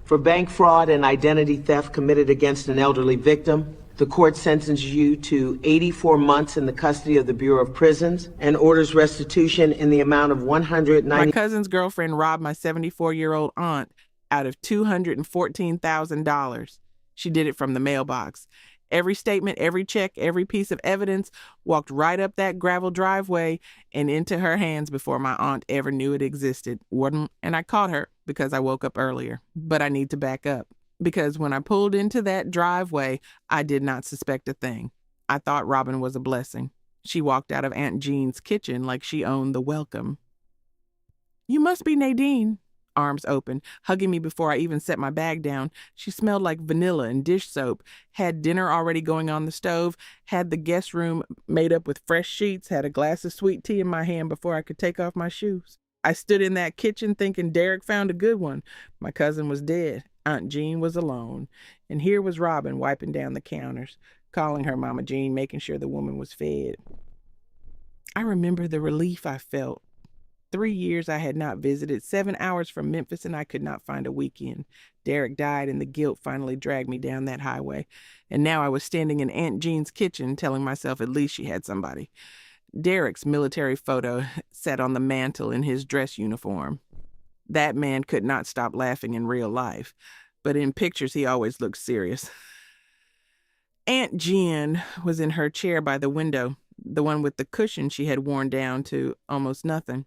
For bank fraud and identity theft committed against an elderly victim, the court sentences you to 84 months in the custody of the Bureau of Prisons and orders restitution in the amount of $190. My cousin's girlfriend robbed my 74-year-old aunt out of $214,000. She did it from the mailbox. Every statement, every check, every piece of evidence walked right up that gravel driveway and into her hands before my aunt ever knew it existed. And I caught her because I woke up earlier. But I need to back up, because when I pulled into that driveway, I did not suspect a thing. I thought Robin was a blessing. She walked out of Aunt Jean's kitchen like she owned the welcome. "You must be Nadine," arms open, hugging me before I even set my bag down. She smelled like vanilla and dish soap, had dinner already going on the stove, had the guest room made up with fresh sheets, had a glass of sweet tea in my hand before I could take off my shoes. I stood in that kitchen thinking Derek found a good one. My cousin was dead. Aunt Jean was alone. And here was Robin wiping down the counters, calling her Mama Jean, making sure the woman was fed. I remember the relief I felt. 3 years I had not visited, 7 hours from Memphis, and I could not find a weekend. Derek died, and the guilt finally dragged me down that highway. And now I was standing in Aunt Jean's kitchen, telling myself at least she had somebody. Derek's military photo sat on the mantel in his dress uniform. That man could not stop laughing in real life, but in pictures he always looked serious. Aunt Jean was in her chair by the window, the one with the cushion she had worn down to almost nothing.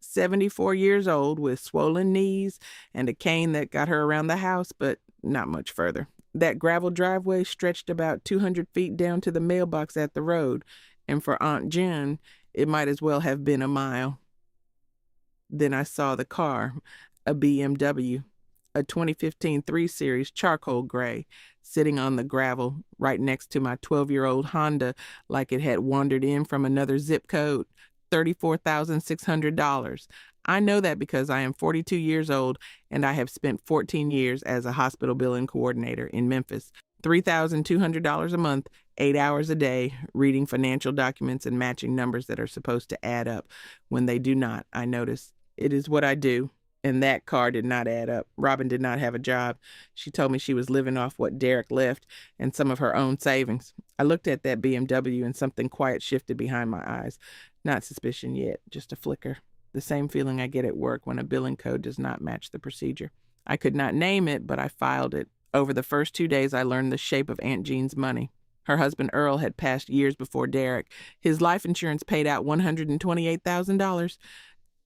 74 years old with swollen knees and a cane that got her around the house, but not much further. That gravel driveway stretched about 200 feet down to the mailbox at the road, and for Aunt Jean, it might as well have been a mile. Then I saw the car, a BMW, a 2015 3 Series charcoal gray, sitting on the gravel right next to my 12-year-old Honda like it had wandered in from another zip code. $34,600. I know that because I am 42 years old and I have spent 14 years as a hospital billing coordinator in Memphis. $3,200 a month, 8 hours a day, reading financial documents and matching numbers that are supposed to add up. When they do not, I notice. It is what I do. And that car did not add up. Robin did not have a job. She told me she was living off what Derek left and some of her own savings. I looked at that BMW and something quiet shifted behind my eyes. Not suspicion yet, just a flicker. The same feeling I get at work when a billing code does not match the procedure. I could not name it, but I filed it. Over the first 2 days, I learned the shape of Aunt Jean's money. Her husband Earl had passed years before Derek. His life insurance paid out $128,000.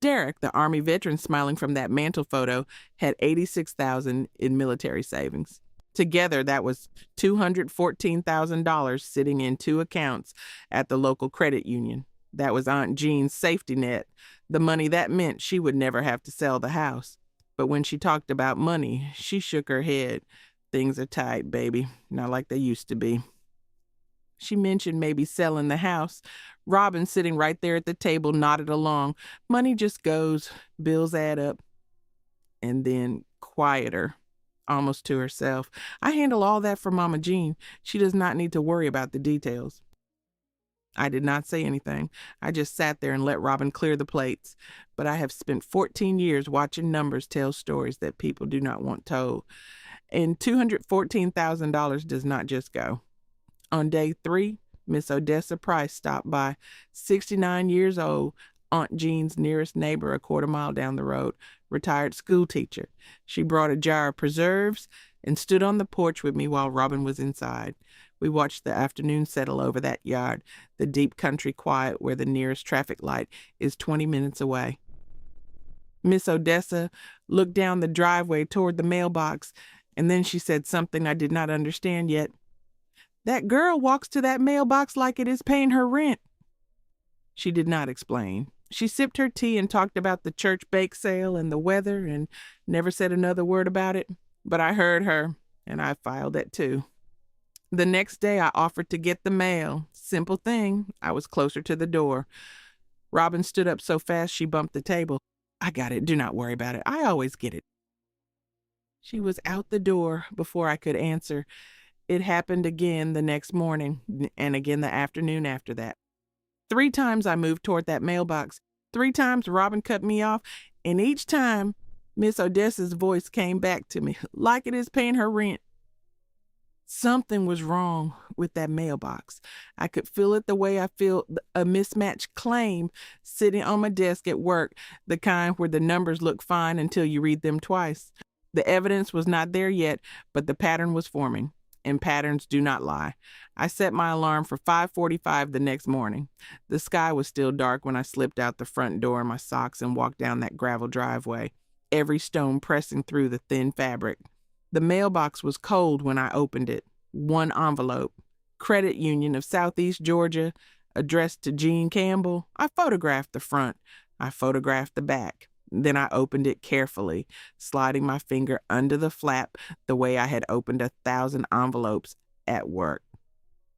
Derek, the Army veteran smiling from that mantle photo, had $86,000 in military savings. Together, that was $214,000 sitting in 2 accounts at the local credit union. That was Aunt Jean's safety net, the money that meant she would never have to sell the house. But when she talked about money, she shook her head. Things are tight, baby, not like they used to be. She mentioned maybe selling the house. Robin, sitting right there at the table, nodded along. Money just goes, bills add up. And then quieter, almost to herself. I handle all that for Mama Jean. She does not need to worry about the details. I did not say anything. I just sat there and let Robin clear the plates. But I have spent 14 years watching numbers tell stories that people do not want told. And $214,000 does not just go. On day 3, Miss Odessa Price stopped by, 69 years old, Aunt Jean's nearest neighbor a quarter mile down the road, retired school teacher. She brought a jar of preserves and stood on the porch with me while Robin was inside. We watched the afternoon settle over that yard, the deep country quiet where the nearest traffic light is 20 minutes away. Miss Odessa looked down the driveway toward the mailbox, and then she said something I did not understand yet. That girl walks to that mailbox like it is paying her rent. She did not explain. She sipped her tea and talked about the church bake sale and the weather and never said another word about it. But I heard her, and I filed it too. The next day I offered to get the mail. Simple thing. I was closer to the door. Robin stood up so fast she bumped the table. I got it. Do not worry about it. I always get it. She was out the door before I could answer. It happened again the next morning, and again the afternoon after that. 3 times I moved toward that mailbox. 3 times Robin cut me off, and each time Miss Odessa's voice came back to me, like it is paying her rent. Something was wrong with that mailbox. I could feel it the way I feel a mismatched claim sitting on my desk at work, the kind where the numbers look fine until you read them twice. The evidence was not there yet, but the pattern was forming, and patterns do not lie. I set my alarm for 5:45 the next morning. The sky was still dark when I slipped out the front door in my socks and walked down that gravel driveway, every stone pressing through the thin fabric. The mailbox was cold when I opened it. One envelope. Credit Union of Southeast Georgia, addressed to Jean Campbell. I photographed the front. I photographed the back. Then I opened it carefully, sliding my finger under the flap the way I had opened 1,000 envelopes at work.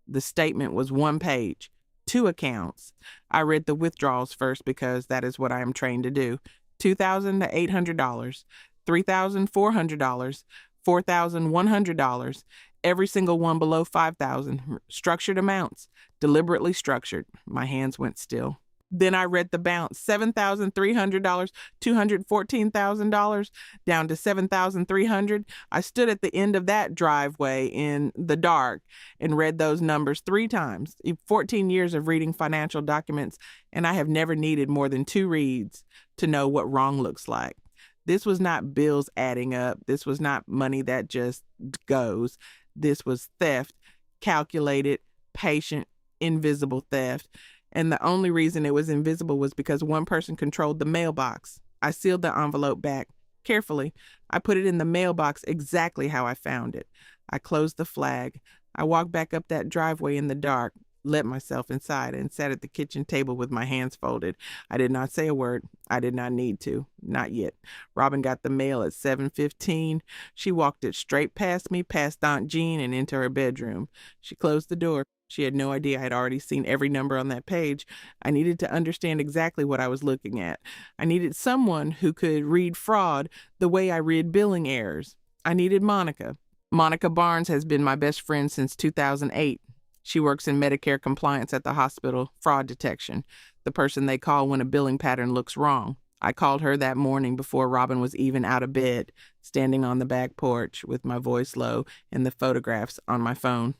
The statement was one page, 2 accounts. I read the withdrawals first because that is what I am trained to do. $2,800, $3,400, $4,100, every single one below $5,000. Structured amounts, deliberately structured. My hands went still. Then I read the bounce, $7,300, $214,000, down to $7,300. I stood at the end of that driveway in the dark and read those numbers 3 times. 14 years of reading financial documents, and I have never needed more than 2 reads to know what wrong looks like. This was not bills adding up. This was not money that just goes. This was theft, calculated, patient, invisible theft. And the only reason it was invisible was because one person controlled the mailbox. I sealed the envelope back carefully. I put it in the mailbox exactly how I found it. I closed the flag. I walked back up that driveway in the dark, let myself inside, and sat at the kitchen table with my hands folded. I did not say a word. I did not need to. Not yet. Robin got the mail at 7:15. She walked it straight past me, past Aunt Jean, and into her bedroom. She closed the door. She had no idea I had already seen every number on that page. I needed to understand exactly what I was looking at. I needed someone who could read fraud the way I read billing errors. I needed Monica. Monica Barnes has been my best friend since 2008. She works in Medicare compliance at the hospital, fraud detection, the person they call when a billing pattern looks wrong. I called her that morning before Robin was even out of bed, standing on the back porch with my voice low and the photographs on my phone.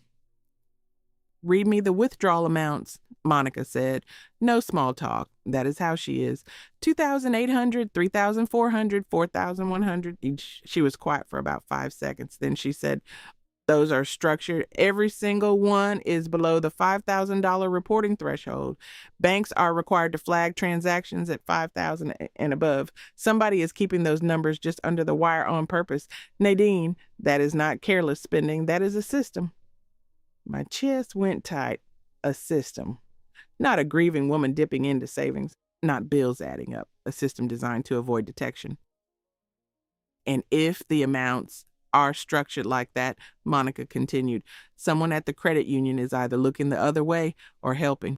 "Read me the withdrawal amounts," Monica said. No small talk. That is how she is. 2,800, 3,400, 4,100. She was quiet for about 5 seconds. Then she said, "Those are structured. Every single one is below the $5,000 reporting threshold. Banks are required to flag transactions at $5,000 and above. Somebody is keeping those numbers just under the wire on purpose. Nadine, that is not careless spending. That is a system." My chest went tight. A system. Not a grieving woman dipping into savings. Not bills adding up. A system designed to avoid detection. "And if the amounts are structured like that," Monica continued, "someone at the credit union is either looking the other way or helping.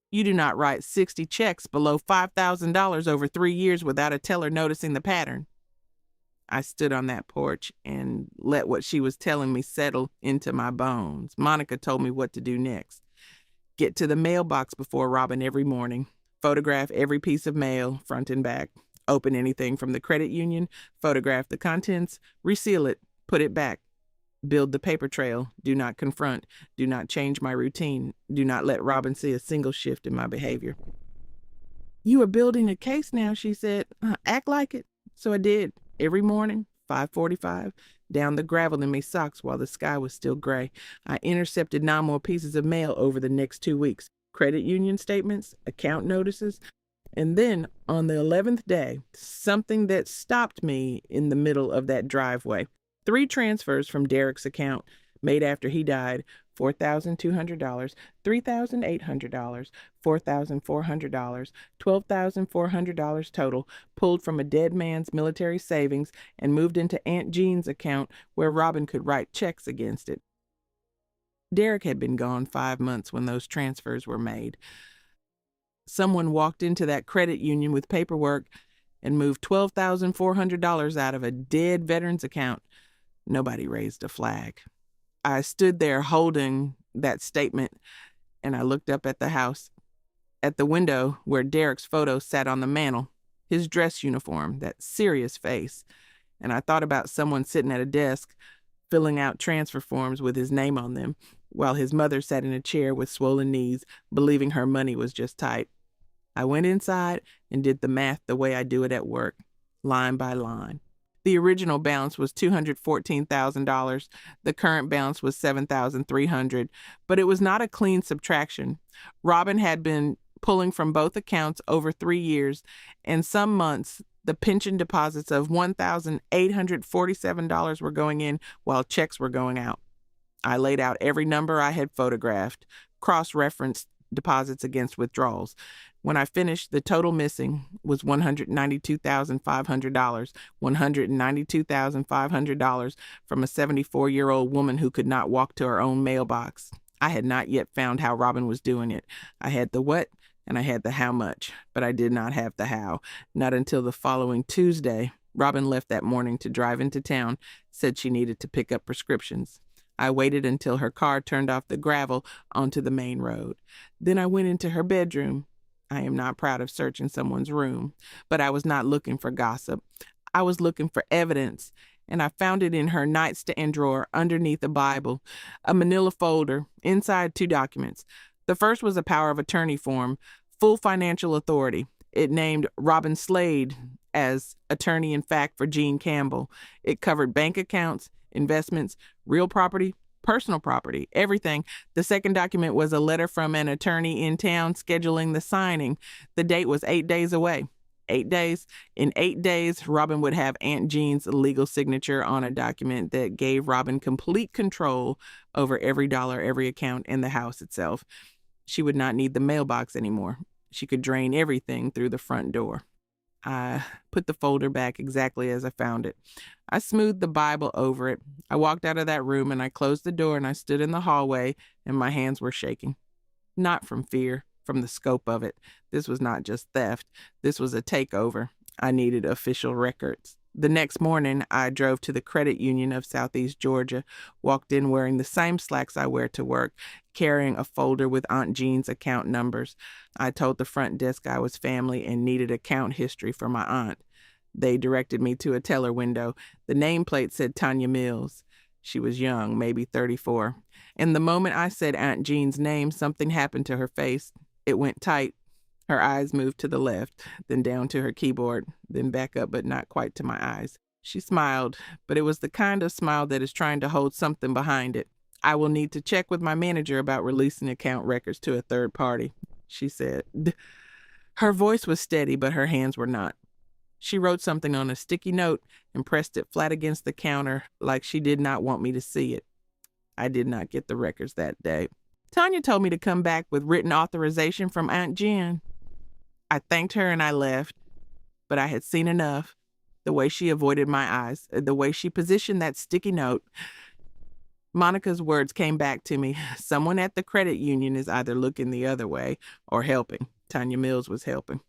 You do not write 60 checks below $5,000 over 3 years without a teller noticing the pattern." I stood on that porch and let what she was telling me settle into my bones. Monica told me what to do next. Get to the mailbox before Robin every morning. Photograph every piece of mail, front and back. Open anything from the credit union. Photograph the contents. Reseal it. Put it back. Build the paper trail. Do not confront. Do not change my routine. Do not let Robin see a single shift in my behavior. "You are building a case now," she said. "Act like it." So I did. Every morning, 5:45, down the gravel in my socks while the sky was still gray. I intercepted 9 more pieces of mail over the next 2 weeks. Credit union statements, account notices. And then, on the 11th day, something that stopped me in the middle of that driveway. 3 transfers from Derek's account made after he died. $4,200, $3,800, $4,400, $12,400 total, pulled from a dead man's military savings and moved into Aunt Jean's account where Robin could write checks against it. Derek had been gone 5 months when those transfers were made. Someone walked into that credit union with paperwork and moved $12,400 out of a dead veteran's account. Nobody raised a flag. I stood there holding that statement, and I looked up at the house, at the window where Derek's photo sat on the mantel. his dress uniform, that serious face. And I thought about someone sitting at a desk filling out transfer forms with his name on them, while his mother sat in a chair with swollen knees, believing her money was just tight. I went inside and did the math the way I do it at work, line by line. The original balance was $214,000. The current balance was $7,300, but it was not a clean subtraction. Robin had been pulling from both accounts over 3 years, and some months the pension deposits of $1,847 were going in while checks were going out. I laid out every number I had photographed, cross-referenced deposits against withdrawals. When I finished, the total missing was $192,500, $192,500 from a 74-year-old woman who could not walk to her own mailbox. I had not yet found how Robin was doing it. I had the what and I had the how much, but I did not have the how. Not until the following Tuesday. Robin left that morning to drive into town, said she needed to pick up prescriptions. I waited until her car turned off the gravel onto the main road. Then I went into her bedroom. I am not proud of searching someone's room, but I was not looking for gossip. I was looking for evidence, and I found it in her nightstand drawer underneath a Bible, a manila folder, inside 2 documents. The first was a power of attorney form, full financial authority. It named Robin Slade as attorney in fact for Jean Campbell. It covered bank accounts, investments, real property, personal property, everything. The second document was a letter from an attorney in town scheduling the signing. The date was 8 days away. 8 days. In 8 days, Robin would have Aunt Jean's legal signature on a document that gave Robin complete control over every dollar, every account, and the house itself. She would not need the mailbox anymore. She could drain everything through the front door. I put the folder back exactly as I found it. I smoothed the Bible over it. I walked out of that room and I closed the door and I stood in the hallway and my hands were shaking. Not from fear, from the scope of it. This was not just theft. This was a takeover. I needed official records. The next morning, I drove to the credit union of Southeast Georgia, walked in wearing the same slacks I wear to work, carrying a folder with Aunt Jean's account numbers. I told the front desk I was family and needed account history for my aunt. They directed me to a teller window. The nameplate said Tanya Mills. She was young, maybe 34. And the moment I said Aunt Jean's name, something happened to her face. It went tight. Her eyes moved to the left, then down to her keyboard, then back up but not quite to my eyes. She smiled, but it was the kind of smile that is trying to hold something behind it. I will need to check with my manager about releasing account records to a third party, she said. Her voice was steady, but her hands were not. She wrote something on a sticky note and pressed it flat against the counter like she did not want me to see it. I did not get the records that day. Tanya told me to come back with written authorization from Aunt Jen. I thanked her and I left, but I had seen enough. The way she avoided my eyes, the way she positioned that sticky note. Monica's words came back to me. Someone at the credit union is either looking the other way or helping. Tanya Mills was helping.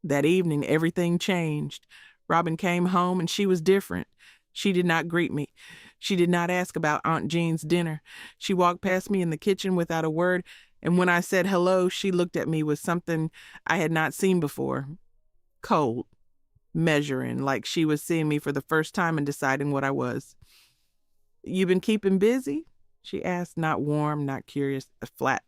That evening, everything changed. Robin came home and she was different. She did not greet me. She did not ask about Aunt Jean's dinner. She walked past me in the kitchen without a word, and when I said hello, she looked at me with something I had not seen before. Cold, measuring, like she was seeing me for the first time and deciding what I was. "You been keeping busy?" she asked, not warm, not curious, flat.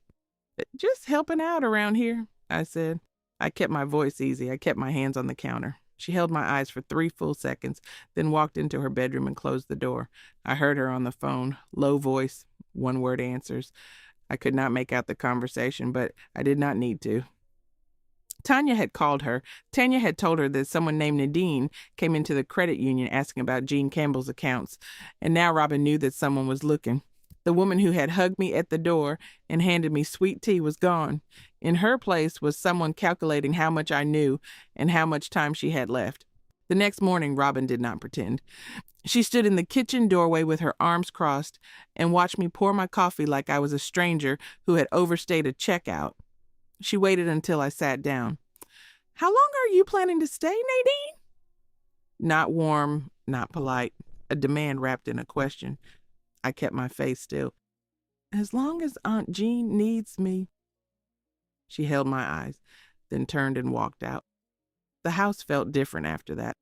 "Just helping out around here," I said. I kept my voice easy. I kept my hands on the counter. She held my eyes for 3 full seconds, then walked into her bedroom and closed the door. I heard her on the phone, low voice, one-word answers. I could not make out the conversation, but I did not need to. Tanya had called her. Tanya had told her that someone named Nadine came into the credit union asking about Jean Campbell's accounts, and now Robin knew that someone was looking. The woman who had hugged me at the door and handed me sweet tea was gone. In her place was someone calculating how much I knew and how much time she had left. The next morning, Robin did not pretend. She stood in the kitchen doorway with her arms crossed and watched me pour my coffee like I was a stranger who had overstayed a checkout. She waited until I sat down. "How long are you planning to stay, Nadine?" Not warm, not polite, a demand wrapped in a question. I kept my face still. "As long as Aunt Jean needs me." She held my eyes, then turned and walked out. The house felt different after that,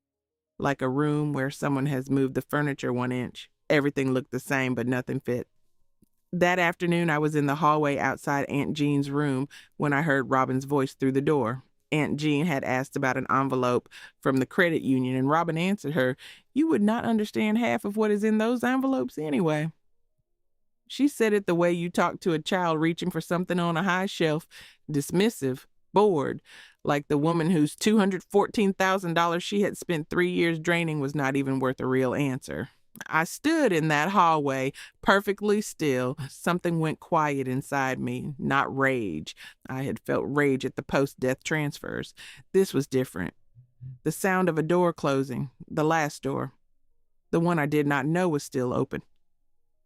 like a room where someone has moved the furniture 1 inch. Everything looked the same, but nothing fit. That afternoon, I was in the hallway outside Aunt Jean's room when I heard Robin's voice through the door. Aunt Jean had asked about an envelope from the credit union, and Robin answered her, "You would not understand half of what is in those envelopes anyway." She said it the way you talk to a child reaching for something on a high shelf, dismissive, bored, like the woman whose $214,000 she had spent 3 years draining was not even worth a real answer. I stood in that hallway, perfectly still. Something went quiet inside me, not rage. I had felt rage at the post-death transfers. This was different. The sound of a door closing, the last door. The one I did not know was still open.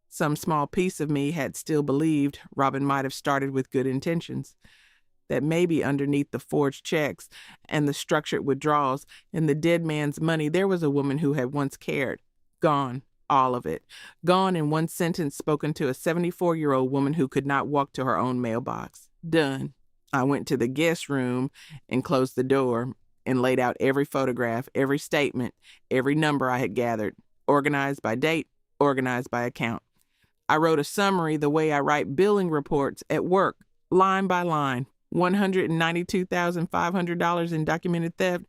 Some small piece of me had still believed Robin might have started with good intentions, that maybe underneath the forged checks and the structured withdrawals and the dead man's money there was a woman who had once cared. Gone, all of it. Gone in one sentence spoken to a 74-year-old woman who could not walk to her own mailbox. Done. I went to the guest room and closed the door and laid out every photograph, every statement, every number I had gathered, organized by date, organized by account. I wrote a summary the way I write billing reports at work, line by line. $192,500 in documented theft.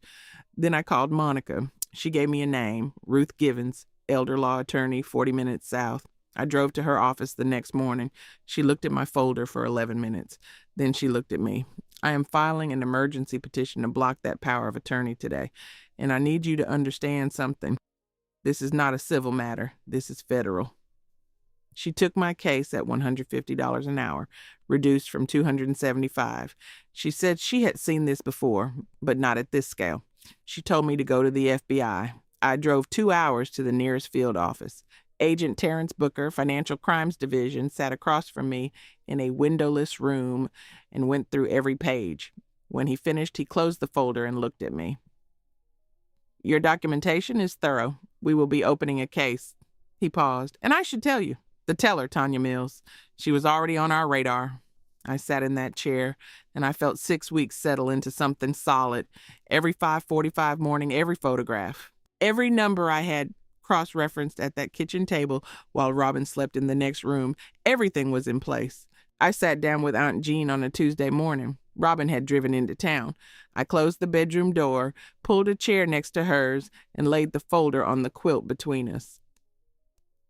Then I called Monica. She gave me a name, Ruth Givens, elder law attorney, 40 minutes south. I drove to her office the next morning. She looked at my folder for 11 minutes. Then she looked at me. "I am filing an emergency petition to block that power of attorney today, and I need you to understand something. This is not a civil matter. This is federal." She took my case at $150 an hour, reduced from $275. She said she had seen this before, but not at this scale. She told me to go to the FBI. I drove 2 hours to the nearest field office. Agent Terrence Booker, Financial Crimes Division, sat across from me in a windowless room and went through every page. When he finished, he closed the folder and looked at me. "Your documentation is thorough. We will be opening a case." He paused. "And I should tell you, the teller, Tanya Mills. She was already on our radar." I sat in that chair, and I felt 6 weeks settle into something solid. Every 5:45 morning, every photograph. Every number I had cross-referenced at that kitchen table while Robin slept in the next room. Everything was in place. I sat down with Aunt Jean on a Tuesday morning. Robin had driven into town. I closed the bedroom door, pulled a chair next to hers, and laid the folder on the quilt between us.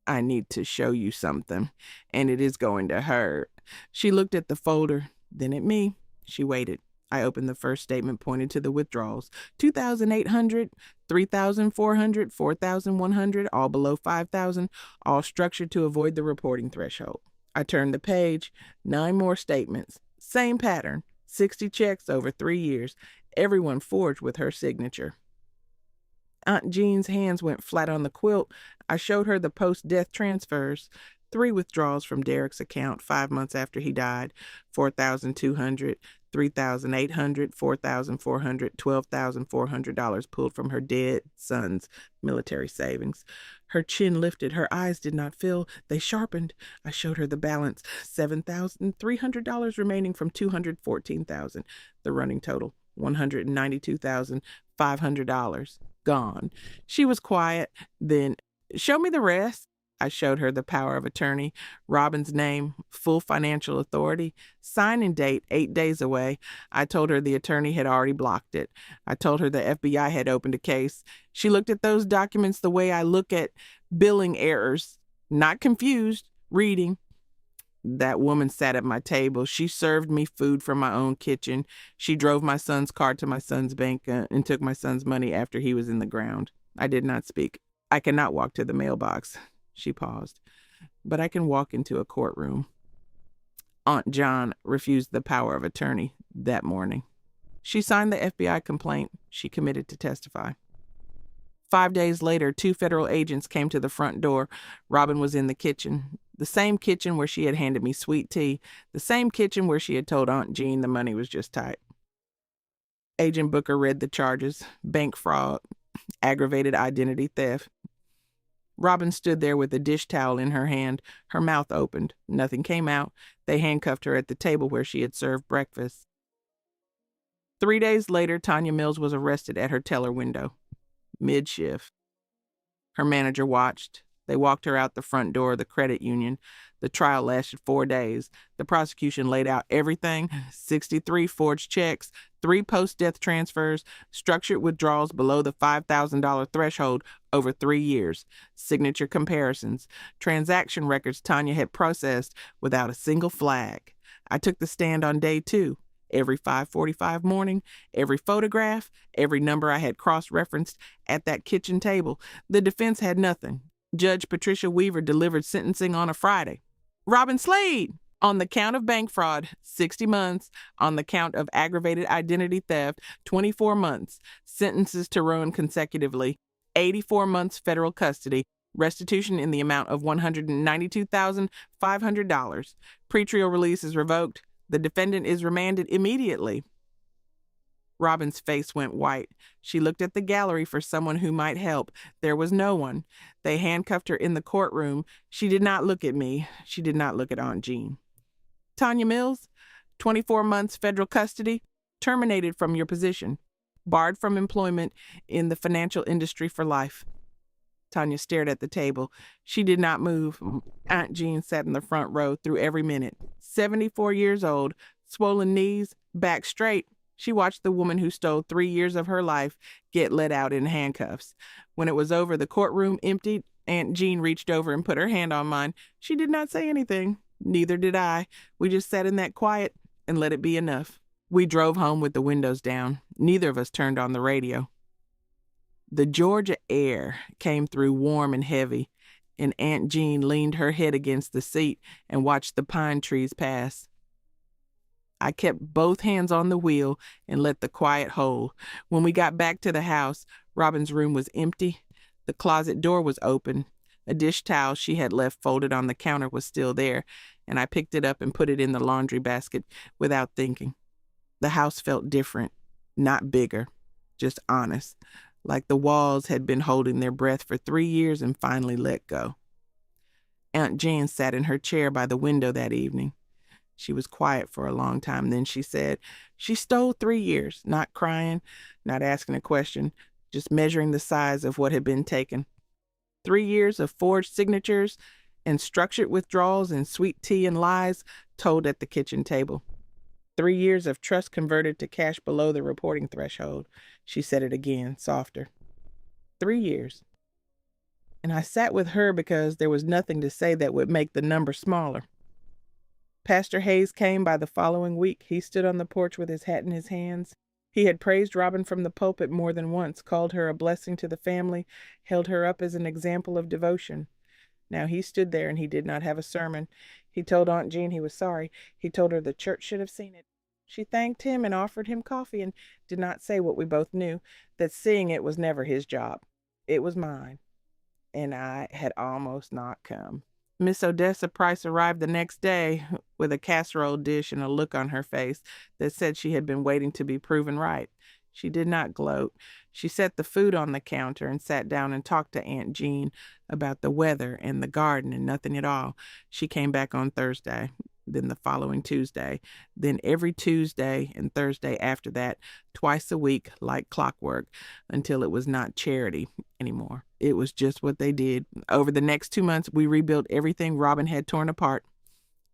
"I need to show you something, and it is going to hurt." She looked at the folder, then at me. She waited. I opened the first statement, pointed to the withdrawals. 2,800, 3,400, 4,100, all below 5,000, all structured to avoid the reporting threshold. I turned the page. 9 more statements. Same pattern. 60 checks over 3 years. Everyone forged with her signature. Aunt Jean's hands went flat on the quilt. I showed her the post-death transfers. 3 withdrawals from Derek's account 5 months after he died. $4,200, $3,800, $4,400, $12,400 pulled from her dead son's military savings. Her chin lifted. Her eyes did not fill. They sharpened. I showed her the balance. $7,300 remaining from $214,000. The running total, $192,500. Gone. She was quiet. Then, "Show me the rest." I showed her the power of attorney, Robin's name, full financial authority, signing date 8 days away. I told her the attorney had already blocked it. I told her the FBI had opened a case. She looked at those documents the way I look at billing errors, not confused, reading. That woman sat at my table. She served me food from my own kitchen. She drove my son's car to my son's bank and took my son's money after he was in the ground. I did not speak. "I cannot walk to the mailbox." She paused. "But I can walk into a courtroom." Aunt John refused the power of attorney that morning. She signed the FBI complaint. She committed to testify. 5 days later, 2 federal agents came to the front door. Robin was in the kitchen. The same kitchen where she had handed me sweet tea. The same kitchen where she had told Aunt Jean the money was just tight. Agent Booker read the charges: bank fraud, aggravated identity theft. Robin stood there with a dish towel in her hand, her mouth opened. Nothing came out. They handcuffed her at the table where she had served breakfast. 3 days later, Tanya Mills was arrested at her teller window, mid-shift. Her manager watched. They walked her out the front door of the credit union. The trial lasted 4 days. The prosecution laid out everything: 63 forged checks, 3 post-death transfers, structured withdrawals below the $5,000 threshold over 3 years, signature comparisons, transaction records Tanya had processed without a single flag. I took the stand on day 2. Every 5:45 morning, every photograph, every number I had cross-referenced at that kitchen table. The defense had nothing. Judge Patricia Weaver delivered sentencing on a Friday. Robin Slade! On the count of bank fraud, 60 months. On the count of aggravated identity theft, 24 months. Sentences to run consecutively. 84 months federal custody. Restitution in the amount of $192,500. Pretrial release is revoked. The defendant is remanded immediately. Robin's face went white. She looked at the gallery for someone who might help. There was no one. They handcuffed her in the courtroom. She did not look at me. She did not look at Aunt Jean. Tanya Mills, 24 months federal custody, terminated from your position, barred from employment in the financial industry for life. Tanya stared at the table. She did not move. Aunt Jean sat in the front row through every minute. 74 years old, swollen knees, back straight. She watched the woman who stole 3 years of her life get let out in handcuffs. When it was over, the courtroom emptied. Aunt Jean reached over and put her hand on mine. She did not say anything. Neither did I. We just sat in that quiet and let it be enough. We drove home with the windows down. Neither of us turned on the radio. The Georgia air came through warm and heavy, and Aunt Jean leaned her head against the seat and watched the pine trees pass. I kept both hands on the wheel and let the quiet hold. When we got back to the house, Robin's room was empty. The closet door was open. A dish towel she had left folded on the counter was still there, and I picked it up and put it in the laundry basket without thinking. The house felt different, not bigger, just honest, like the walls had been holding their breath for 3 years and finally let go. Aunt Jean sat in her chair by the window that evening. She was quiet for a long time. Then she said, she stole 3 years, not crying, not asking a question, just measuring the size of what had been taken. 3 years of forged signatures and structured withdrawals and sweet tea and lies told at the kitchen table. 3 years of trust converted to cash below the reporting threshold. She said it again, softer. 3 years. And I sat with her because there was nothing to say that would make the number smaller. Pastor Hayes came by the following week. He stood on the porch with his hat in his hands. He had praised Robin from the pulpit more than once, called her a blessing to the family, held her up as an example of devotion. Now he stood there and he did not have a sermon. He told Aunt Jean he was sorry. He told her the church should have seen it. She thanked him and offered him coffee and did not say what we both knew, that seeing it was never his job. It was mine. And I had almost not come. Miss Odessa Price arrived the next day with a casserole dish and a look on her face that said she had been waiting to be proven right. She did not gloat. She set the food on the counter and sat down and talked to Aunt Jean about the weather and the garden and nothing at all. She came back on Thursday, then the following Tuesday, then every Tuesday and Thursday after that, twice a week like clockwork, until it was not charity anymore. It was just what they did. Over the next 2 months, we rebuilt everything Robin had torn apart.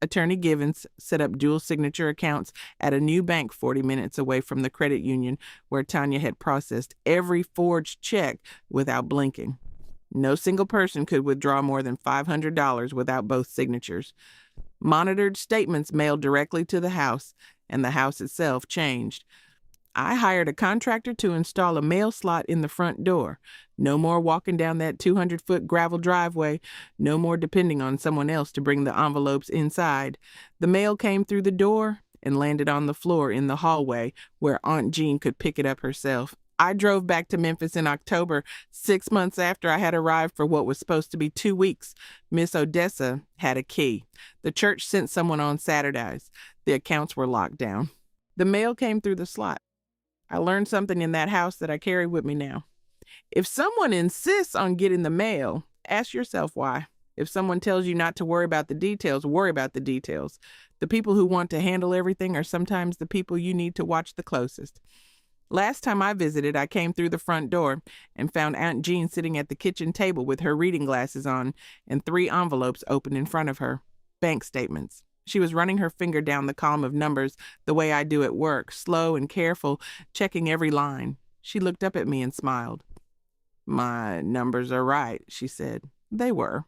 Attorney Givens set up dual signature accounts at a new bank 40 minutes away from the credit union where Tanya had processed every forged check without blinking. No single person could withdraw more than $500 without both signatures. Monitored statements mailed directly to the house, and the house itself changed. I hired a contractor to install a mail slot in the front door. No more walking down that 200-foot gravel driveway. No more depending on someone else to bring the envelopes inside. The mail came through the door and landed on the floor in the hallway where Aunt Jean could pick it up herself. I drove back to Memphis in October, 6 months after I had arrived for what was supposed to be 2 weeks. Miss Odessa had a key. The church sent someone on Saturdays. The accounts were locked down. The mail came through the slot. I learned something in that house that I carry with me now. If someone insists on getting the mail, ask yourself why. If someone tells you not to worry about the details, worry about the details. The people who want to handle everything are sometimes the people you need to watch the closest. Last time I visited, I came through the front door and found Aunt Jean sitting at the kitchen table with her reading glasses on and 3 envelopes open in front of her. Bank statements. She was running her finger down the column of numbers the way I do at work, slow and careful, checking every line. She looked up at me and smiled. "My numbers are right," she said. They were.